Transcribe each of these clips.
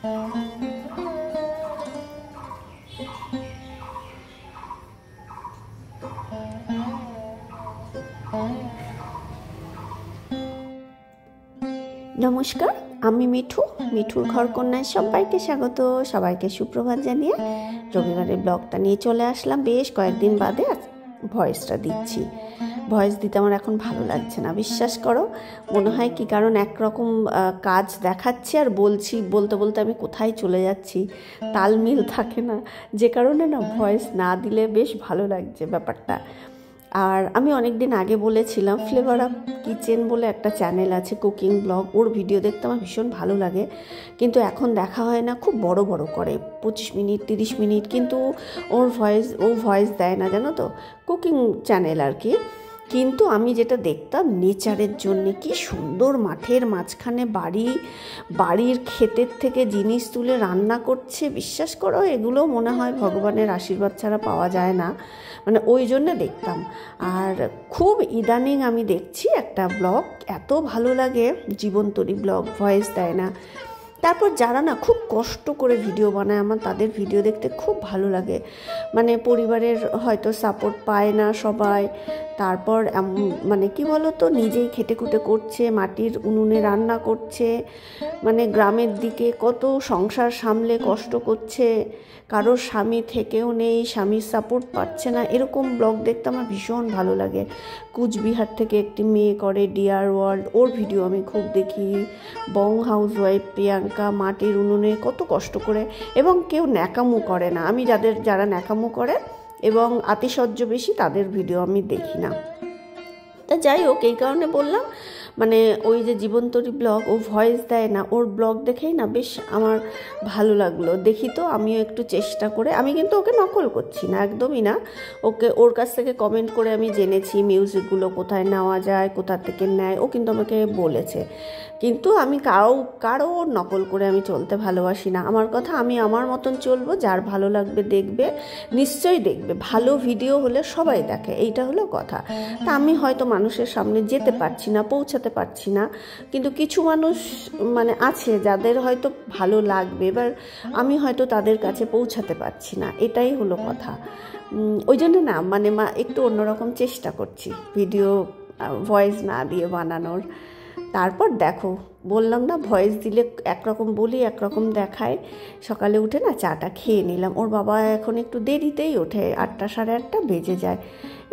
নমস্কার, আমি মিঠুর ঘর কন্যায় সবাইকে স্বাগত। সবাইকে সুপ্রভাত জানিয়ে রবিবারের ব্লগটা নিয়ে চলে আসলাম। বেশ কয়েকদিন বাদে ভয়েসটা দিচ্ছি। ভয়েস দিতে আমার এখন ভালো লাগছে না, বিশ্বাস করো। মনে হয় কি কারণ একরকম কাজ দেখাচ্ছে আর বলতে বলতে আমি কোথায় চলে যাচ্ছি, তালমিল থাকে না, যে কারণে না ভয়েস না দিলে বেশ ভালো লাগছে ব্যাপারটা। আর আমি অনেক দিন আগে বলেছিলাম, ফ্লেভার অফ কিচেন বলে একটা চ্যানেল আছে, কুকিং ব্লগ, ওর ভিডিও দেখতে আমার ভীষণ ভালো লাগে, কিন্তু এখন দেখা হয় না। খুব বড় বড় করে 25 মিনিট 30 মিনিট, কিন্তু ও ভয়েস দেয় না, জানো তো, কুকিং চ্যানেল আর কি। কিন্তু আমি যেটা দেখতাম নেচারের জন্যে, কি সুন্দর মাঠের মাঝখানে বাড়ির ক্ষেতের থেকে জিনিস তুলে রান্না করছে। বিশ্বাস করো, এগুলো মনে হয় ভগবানের আশীর্বাদ ছাড়া পাওয়া যায় না, মানে ওই জন্যে দেখতাম। আর খুব ইদানিং আমি দেখছি একটা ব্লগ, এত ভালো লাগে, জীবন্তরী ব্লগ, ভয়েস দেয় না। তারপর যারা না খুব কষ্ট করে ভিডিও বানায়, আমার তাদের ভিডিও দেখতে খুব ভালো লাগে। মানে পরিবারের হয়তো সাপোর্ট পায় না সবাই, তারপর মানে কি বলো তো, নিজেই খেটে খুটে করছে, মাটির উনুনে রান্না করছে, মানে গ্রামের দিকে কত সংসার সামলে কষ্ট করছে, কারোর স্বামী থেকেও নেই, স্বামীর সাপোর্ট পাচ্ছে না, এরকম ব্লগ দেখতে আমার ভীষণ ভালো লাগে। কুচবিহার থেকে একটি মেয়ে করে ডিয়ার ওয়ার্ল্ড, ওর ভিডিও আমি খুব দেখি। বং হাউস ওয়াইফ প্রিয়াঙ্কা মাটির উনুনে কত কষ্ট করে, এবং কেউ ন্যাকামো করে না। আমি যারা ন্যাকামো করে এবং আতিশয্য বেশি, তাদের ভিডিও আমি দেখি না। তা যাই হোক, এই কারণে বললাম, মানে ওই যে জীবন্তরী ব্লগ, ও ভয়েস দেয় না, ওর ব্লগ দেখেই না বেশ আমার ভালো লাগলো। দেখি তো আমিও একটু চেষ্টা করে, আমি কিন্তু ওকে নকল করছি না, একদমই না। ওর কাছ থেকে কমেন্ট করে আমি জেনেছি মিউজিকগুলো কোথায় নেওয়া যায়, কোথা থেকে নেয়, ও কিন্তু আমাকে বলেছে। কিন্তু আমি কারো নকল করে আমি চলতে ভালোবাসি না। আমার কথা, আমি আমার মতন চলবো, যার ভালো লাগবে দেখবে, নিশ্চয়ই দেখবে। ভালো ভিডিও হলে সবাই দেখে, এইটা হলো কথা। তা আমি হয়তো মানুষের সামনে যেতে পারছি না, পৌঁছাতে পারছি না, কিন্তু কিছু মানুষ মানে আছে যাদের হয়তো ভালো লাগবে, এবার আমি হয়তো তাদের কাছে পৌঁছাতে পারছি না, এটাই হলো কথা। ওই জন্য না, মানে একটু অন্যরকম চেষ্টা করছি ভিডিও ভয়েস না দিয়ে বানানোর। তারপর দেখো, বললাম না, ভয়েস দিলে একরকম বলি, একরকম দেখায়। সকালে উঠে না চাটা খেয়ে নিলাম। ওর বাবা এখন একটু দেরিতেই ওঠে, 8টা 8:30 বেজে যায়।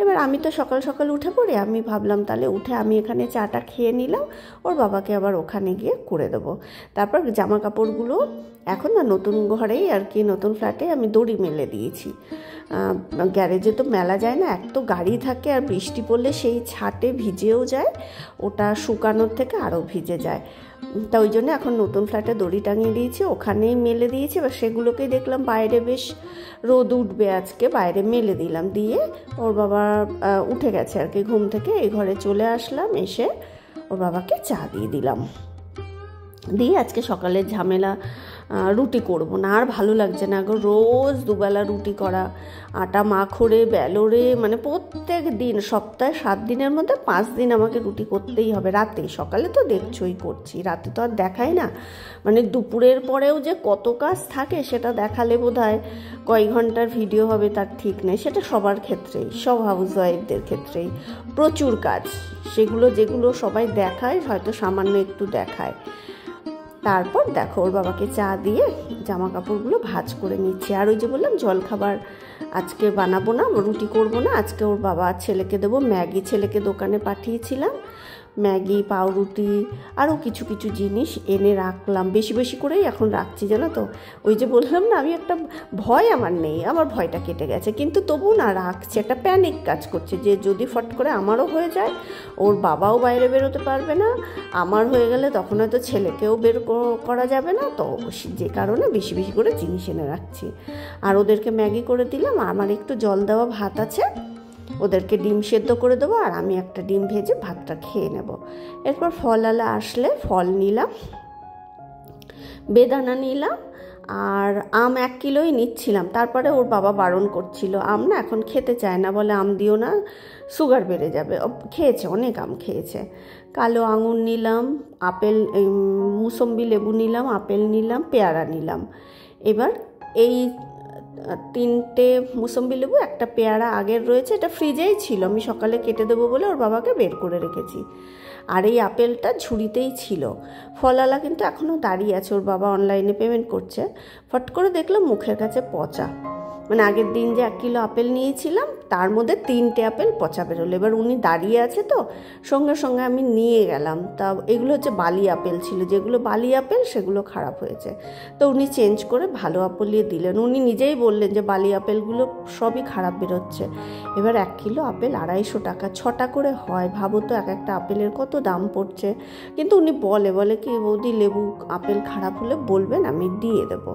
এবার আমি তো সকাল সকাল উঠে পড়ি, আমি ভাবলাম তাহলে উঠে আমি এখানে চাটা খেয়ে নিলাম, ওর বাবাকে আবার ওখানে গিয়ে করে দেবো। তারপর জামা কাপড়গুলো এখন না নতুন ঘরেই আর কি, নতুন ফ্ল্যাটে আমি দড়ি মেলে দিয়েছি। গ্যারেজে তো মেলা যায় না, এক তো গাড়ি থাকে, আর বৃষ্টি পড়লে সেই ছাটে ভিজেও যায়, ওটা শুকানোর থেকে আরও ভিজে যায়। তা ওই জন্য এখন নতুন ফ্ল্যাটে দড়ি টাঙিয়ে দিয়েছি, ওখানেই মেলে দিয়েছি। এবার সেগুলোকেই দেখলাম বাইরে বেশ রোদ উঠবে আজকে, বাইরে মেলে দিলাম। দিয়ে ওর বাবা উঠে গেছে আর কি ঘুম থেকে, এই ঘরে চলে আসলাম, এসে ওর বাবাকে চা দিয়ে দিলাম। দিয়ে আজকে সকালের ঝামেলা, রুটি করব না, আর ভালো লাগছে না গো, রোজ দুবেলা রুটি করা, আটা মাখরে বেলোরে, মানে প্রত্যেক দিন, সপ্তাহে 7 দিনের মধ্যে 5 দিন আমাকে রুটি করতেই হবে। রাতে, সকালে তো দেখছোই করছি, রাতে তো আর দেখাই না। মানে দুপুরের পরেও যে কত কাজ থাকে সেটা দেখালে বোধহয় কয়েক ঘন্টার ভিডিও হবে তার ঠিক নেই। সেটা সবার ক্ষেত্রেই, সব হাউস ওয়াইফদের ক্ষেত্রেই প্রচুর কাজ, যেগুলো সবাই দেখায় হয়তো সামান্য একটু দেখায়। তারপর দেখো, ওর বাবাকে চা দিয়ে জামা কাপড়গুলো ভাঁজ করে নিচ্ছে। আর ওই যে বললাম, জলখাবার আজকে বানাবো না, রুটি করব না, আজকে ওর বাবা ছেলেকে দেবো ম্যাগি। ছেলেকে দোকানে পাঠিয়েছিলাম, ম্যাগি, পাউরুটি, আরও কিছু কিছু জিনিস এনে রাখলাম, বেশি বেশি করেই এখন রাখছি, জানো তো। ওই যে বললাম না, আমি একটা ভয় আমার নেই, আমার ভয়টা কেটে গেছে, কিন্তু তবু না রাখছি, একটা প্যানিক কাজ করছে যে যদি ফট করে আমারও হয়ে যায়, ওর বাবাও বাইরে বেরোতে পারবে না, আমার হয়ে গেলে তখন হয়তো ছেলেকেও বের করা যাবে না, তো যে কারণে বেশি বেশি করে জিনিস এনে রাখছি। আর ওদেরকে ম্যাগি করে দিলাম, আমার একটু জল দেওয়া ভাত আছে, ওদেরকে ডিম সেদ্ধ করে দেবো, আর আমি একটা ডিম ভেজে ভাতটা খেয়ে নেব। এরপর ফলওয়ালা আসলে ফল নিলাম, বেদানা নিলাম, আর আম 1 কিলোই নিচ্ছিলাম। তারপরে ওর বাবা বারণ করছিল, আম না এখন খেতে চায় না, বলে আম দিও না, সুগার বেড়ে যাবে। খেয়েছে, অনেক আম খেয়েছে, কালো আঙুর নিলাম, আপেল, মুসম্বি লেবু নিলাম, আপেল নিলাম, পেয়ারা নিলাম। এবার এই 3টে মুসম্বি লেবু, একটা পেয়ারা আগের রয়েছে, এটা ফ্রিজেই ছিল, আমি সকালে কেটে দেবো বলে ওর বাবাকে বের করে রেখেছি। আর এই আপেলটা ঝুড়িতেই ছিল। ফলওয়ালা কিন্তু এখনও দাঁড়িয়ে আছে, ওর বাবা অনলাইনে পেমেন্ট করছে। ফট করে দেখলাম মুখের কাছে পচা, মানে আগের দিন যে 1 কিলো আপেল নিয়েছিলাম তার মধ্যে 3টে আপেল পচা বেরোলো। এবার উনি দাঁড়িয়ে আছে তো, সঙ্গে সঙ্গে আমি নিয়ে গেলাম। তা এগুলো হচ্ছে বালি আপেল ছিল, যেগুলো বালি আপেল সেগুলো খারাপ হয়েছে। তো উনি চেঞ্জ করে ভালো আপেলই দিলেন। উনি নিজেই বললেন যে বালি আপেলগুলো সবই খারাপ বেরোচ্ছে। এবার 1 কিলো আপেল 250 টাকা, 6টা করে হয়, ভাবো তো এক একটা আপেলের কত দাম পড়ছে। কিন্তু উনি বলে কি, বৌদি লেবু আপেল খারাপ হলে বলবেন, আমি দিয়ে দেবো।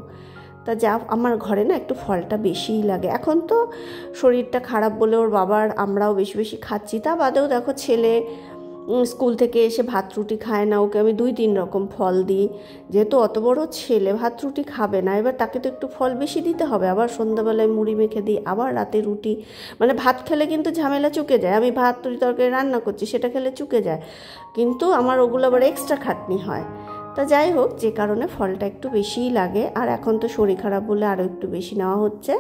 তা যা, আমার ঘরে না একটু ফলটা বেশিই লাগে। এখন তো শরীরটা খারাপ বলে ওর বাবার আমরাও বেশি বেশি খাচ্ছি। তা বাদেও দেখো, ছেলে স্কুল থেকে এসে ভাত রুটি খায় না, ওকে আমি 2-3 রকম ফল দিই। যেহেতু অত বড় ছেলে ভাত রুটি খাবে না, এবার তাকে তো একটু ফল বেশি দিতে হবে। আবার সন্ধ্যাবেলায় মুড়ি মেখে দিই, আবার রাতে রুটি। মানে ভাত খেলে কিন্তু ঝামেলা চুকে যায়। আমি ভাত তরকারি রান্না করছি, সেটা খেলে চুকে যায়, কিন্তু আমার ওগুলো আবার এক্সট্রা খাটনি হয়। তা যাই হোক, যে কারণে ফলটা একটু বেশিই লাগে। আর এখন তো শরীর খারাপ বলে আরও একটু বেশি নেওয়া হচ্ছে।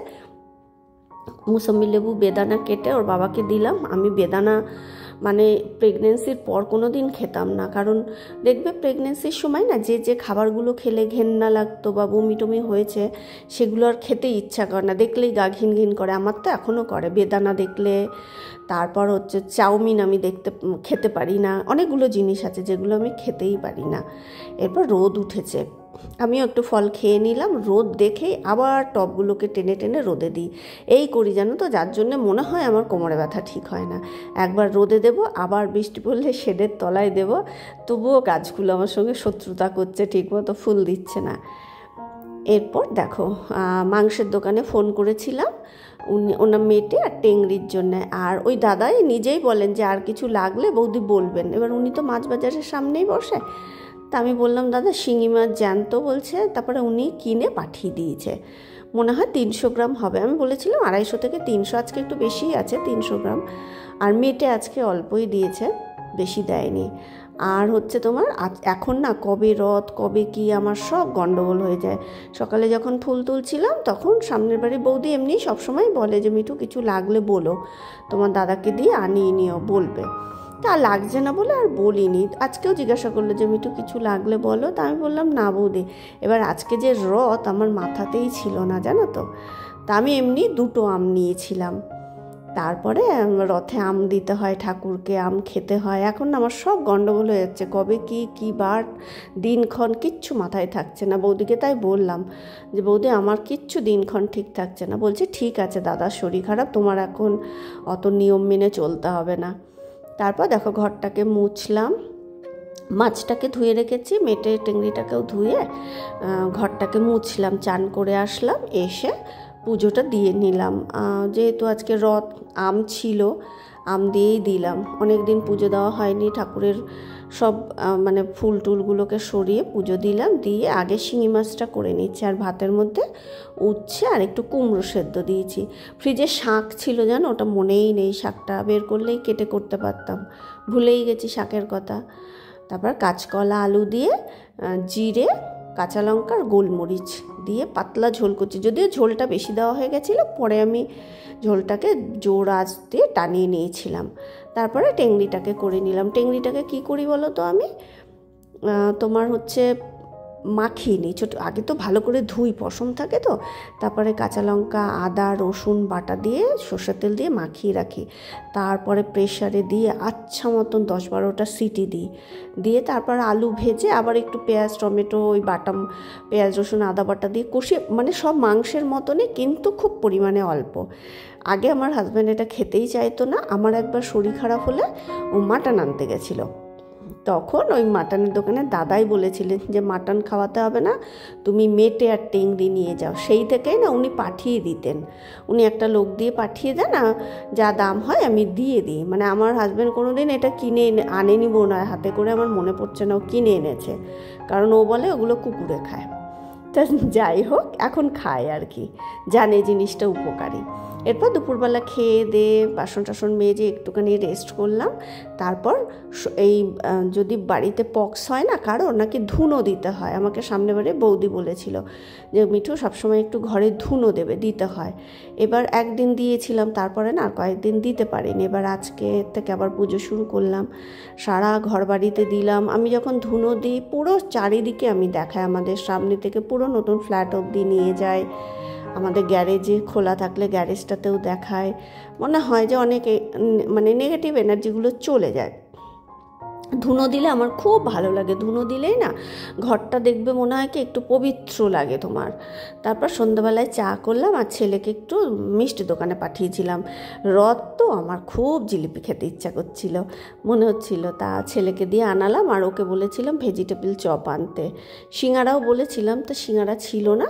মুসম্বি লেবু, বেদানা কেটে ওর বাবাকে দিলাম। আমি বেদানা মানে প্রেগনেন্সির পর কোনো দিন খেতাম না, কারণ দেখবে প্রেগনেন্সির সময় না যে খাবারগুলো খেলে ঘেন্না লাগতো বা বমি টমি হয়েছে, সেগুলো আর খেতে ইচ্ছা করে না, দেখলেই গা ঘিন ঘিন করে। আমার তো এখনও করে বেদানা দেখলে। তারপর হচ্ছে চাউমিন আমি খেতে পারি না। অনেকগুলো জিনিস আছে যেগুলো আমি খেতেই পারি না। এরপর রোদ উঠেছে, আমিও একটু ফল খেয়ে নিলাম। রোদ দেখেই আবার টবগুলোকে টেনে টেনে রোদে দিই। এই করি জানো তো, যার জন্যে মনে হয় আমার কোমরে ব্যথা ঠিক হয় না। একবার রোদে দেব, আবার বৃষ্টি পড়লে শেডের তলায় দেব, তবুও গাছগুলো আমার সঙ্গে শত্রুতা করছে, ঠিকমতো ফুল দিচ্ছে না। এরপর দেখো, মাংসের দোকানে ফোন করেছিলাম ওনার মেয়েটে আর টেংরির জন্যে। আর ওই দাদাই নিজেই বলেন যে আর কিছু লাগলে বৌদি বলবেন। এবার উনি তো মাছ বাজারের সামনেই বসে। তা আমি বললাম, দাদা শিঙি মাছ জ্যান্ত বলছে। তারপরে উনি কিনে পাঠিয়ে দিয়েছে, মনে হয় 300 গ্রাম হবে। আমি বলেছিলাম 250 থেকে 300, আজকে একটু বেশিই আছে, 300 গ্রাম। আর মেটে আজকে অল্পই দিয়েছে, বেশি দেয়নি। আর হচ্ছে তোমার এখন না কবে রথ কবে কি আমার সব গন্ডগোল হয়ে যায়। সকালে যখন ফুল তুলছিলাম তখন সামনের বাড়ির বৌদি এমনি সবসময় বলে যে মিঠু কিছু লাগলে বলো, তোমার দাদাকে দিয়ে আনিয়ে নিও, বলবে। তা লাগছে না বলে আর বলিনি। আজকেও জিজ্ঞাসা করলো যে মিঠু কিছু লাগলে বলো। তা আমি বললাম না বৌদি। এবার আজকে যে রথ আমার মাথাতেই ছিল না, জানো তো। তা আমি এমনি 2টো আম নিয়েছিলাম। তারপরে রথে আম দিতে হয় ঠাকুরকে, আম খেতে হয়। এখন আমার সব গন্ডগোল হয়ে যাচ্ছে, কবে কি বার দিনক্ষণ কিচ্ছু মাথায় থাকছে না। বৌদিকে তাই বললাম যে বৌদি আমার কিচ্ছু দিনক্ষণ ঠিক থাকছে না। বলছে ঠিক আছে দাদার শরীর খারাপ, তোমার এখন অত নিয়ম মেনে চলতে হবে না। তারপর দেখো ঘরটাকে মুছলাম, মাছটাকে ধুয়ে রেখেছি, মেটে টেংরিটাকেও ধুয়ে ঘরটাকে মুছলাম, চান করে আসলাম, এসে পুজোটা দিয়ে নিলাম। যেহেতু আজকে রথ, আম ছিল, আম দিয়েই দিলাম। অনেক দিন পুজো দেওয়া হয়নি, ঠাকুরের সব মানে ফুল টুলগুলোকে সরিয়ে পুজো দিলাম। দিয়ে আগে শিঙি মাছটা করে নিচ্ছি, আর ভাতের মধ্যে উচ্ছে আর একটু কুমড়ো সেদ্ধ দিয়েছি। ফ্রিজে শাক ছিল জানো, ওটা মনেই নেই, শাকটা বের করলেই কেটে করতে পারতাম, ভুলেই গেছি শাকের কথা। তারপর কাঁচকলা আলু দিয়ে জিরে, কাঁচা লঙ্কা আর গোলমরিচ দিয়ে পাতলা ঝোল করছি। যদিও ঝোলটা বেশি দেওয়া হয়ে গেছিলো, পরে আমি ঝোলটাকে জোর আঁচ দিয়ে টানিয়ে নিয়েছিলাম। তারপরে টেংরিটাকে করে নিলাম। টেংরিটাকে কি করি বলো তো, আমি তোমার হচ্ছে মাখিয়ে নিই। আগে তো ভালো করে ধুই, পশম থাকে তো। তারপরে কাঁচা লঙ্কা, আদা, রসুন বাটা দিয়ে সর্ষের তেল দিয়ে মাখিয়ে রাখি। তারপরে প্রেশারে দিয়ে আচ্ছা মতন 10-12টা সিটি দিয়ে তারপর আলু ভেজে আবার একটু পেঁয়াজ, টমেটো, ওই বাটাম পেঁয়াজ, রসুন, আদা বাটা দিয়ে কষিয়ে, মানে সব মাংসের মতনই, কিন্তু খুব পরিমাণে অল্প। আগে আমার হাজব্যান্ড এটা খেতেই চাইতো না। আমার একবার শরীর খারাপ হলে ও মাটন আনতে গেছিলো, তখন ওই মাটনের দোকানে দাদাই বলেছিলেন যে মাটন খাওয়াতে হবে না, তুমি মেটে আর টেংরি নিয়ে যাও। সেই থেকেই না উনি পাঠিয়ে দিতেন, উনি একটা লোক দিয়ে পাঠিয়ে দেন, যা দাম হয় আমি দিয়ে দিই। মানে আমার হাজব্যান্ড কোনো দিন এটা কিনে আনেনি না, হাতে করে, আমার মনে পড়ছে না ও কিনে এনেছে, কারণ ও বলে ওগুলো কুকুরে খায়। তা যাই হোক, এখন খায় আর কি, জানে জিনিসটা উপকারী। এরপর দুপুরবেলা খেয়ে দিয়ে বাসন টাসন মেজে একটুখানি রেস্ট করলাম। তারপর এই যদি বাড়িতে পক্স হয় না কারো, নাকি ধুনো দিতে হয়। আমাকে সামনে বারে বৌদি বলেছিল যে মিঠু সবসময় একটু ঘরে ধুনো দিতে হয়। এবার একদিন দিয়েছিলাম, তারপরে না আর কয়েকদিন দিতে পারিনি। এবার আজকে থেকে আবার পুজো শুরু করলাম, সারা ঘর বাড়িতে দিলাম। আমি যখন ধুনো দিই পুরো চারিদিকে আমি দেখাই, আমাদের সামনে থেকে পুরো নতুন ফ্ল্যাট অবধি নিয়ে যাই, আমাদের গ্যারেজে খোলা থাকলে গ্যারেজটাতেও দেখায়। মনে হয় যে অনেক মানে নেগেটিভ এনার্জিগুলো চলে যায়। ধুনো দিলে আমার খুব ভালো লাগে, ধুনো দিলেই না ঘরটা দেখবে মনে হয় কি একটু পবিত্র লাগে তোমার। তারপর সন্ধ্যাবেলায় চা করলাম আর ছেলেকে একটু মিষ্টি দোকানে পাঠিয়েছিলাম। রথ তো আমার খুব জিলিপি খেতে ইচ্ছা করছিল, মনে হচ্ছিল, তা ছেলেকে দিয়ে আনালাম। আর ওকে বলেছিলাম ভেজিটেবল চপ আনতে, সিঙ্গারাও বলেছিলাম, তো সিঙ্গারা ছিল না।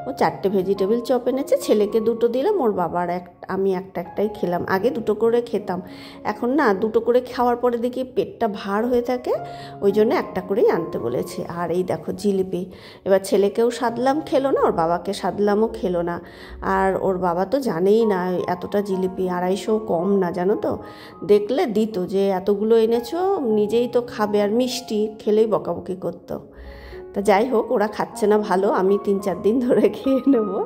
ও 4টে ভেজিটেবল চপ এনেছে, ছেলেকে 2টো দিলাম, ওর বাবার আমি একটাই খেলাম। আগে 2টো করে খেতাম, এখন না 2টো করে খাওয়ার পরে দেখি পেটটা ভার হয়ে থাকে, ওই জন্য একটা করেই আনতে বলেছে। আর এই দেখো জিলিপি, এবার ছেলেকেও সাধলাম, খেলো না, ওর বাবাকে সাধলামও, খেলো না। আর ওর বাবা তো জানেই না এতটা জিলিপি, 250 কম না, জানো তো। দেখলে দিত যে এতগুলো এনেছো, নিজেই তো খাবে, আর মিষ্টি খেলেই বকাবকি করতো। তা যাই হোক, ওরা খাচ্ছে না ভালো, আমি 3-4 দিন ধরে খেয়ে নেবো।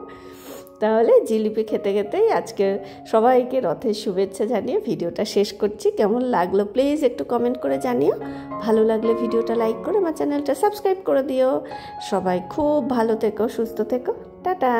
তাহলে জিলিপি খেতে খেতেই আজকে সবাইকে রথের শুভেচ্ছা জানিয়ে ভিডিওটা শেষ করছি। কেমন লাগলো প্লিজ একটু কমেন্ট করে জানিও। ভালো লাগলে ভিডিওটা লাইক করে আমার চ্যানেলটা সাবস্ক্রাইব করে দিও। সবাই খুব ভালো থেকো, সুস্থ থেকো, টাটা।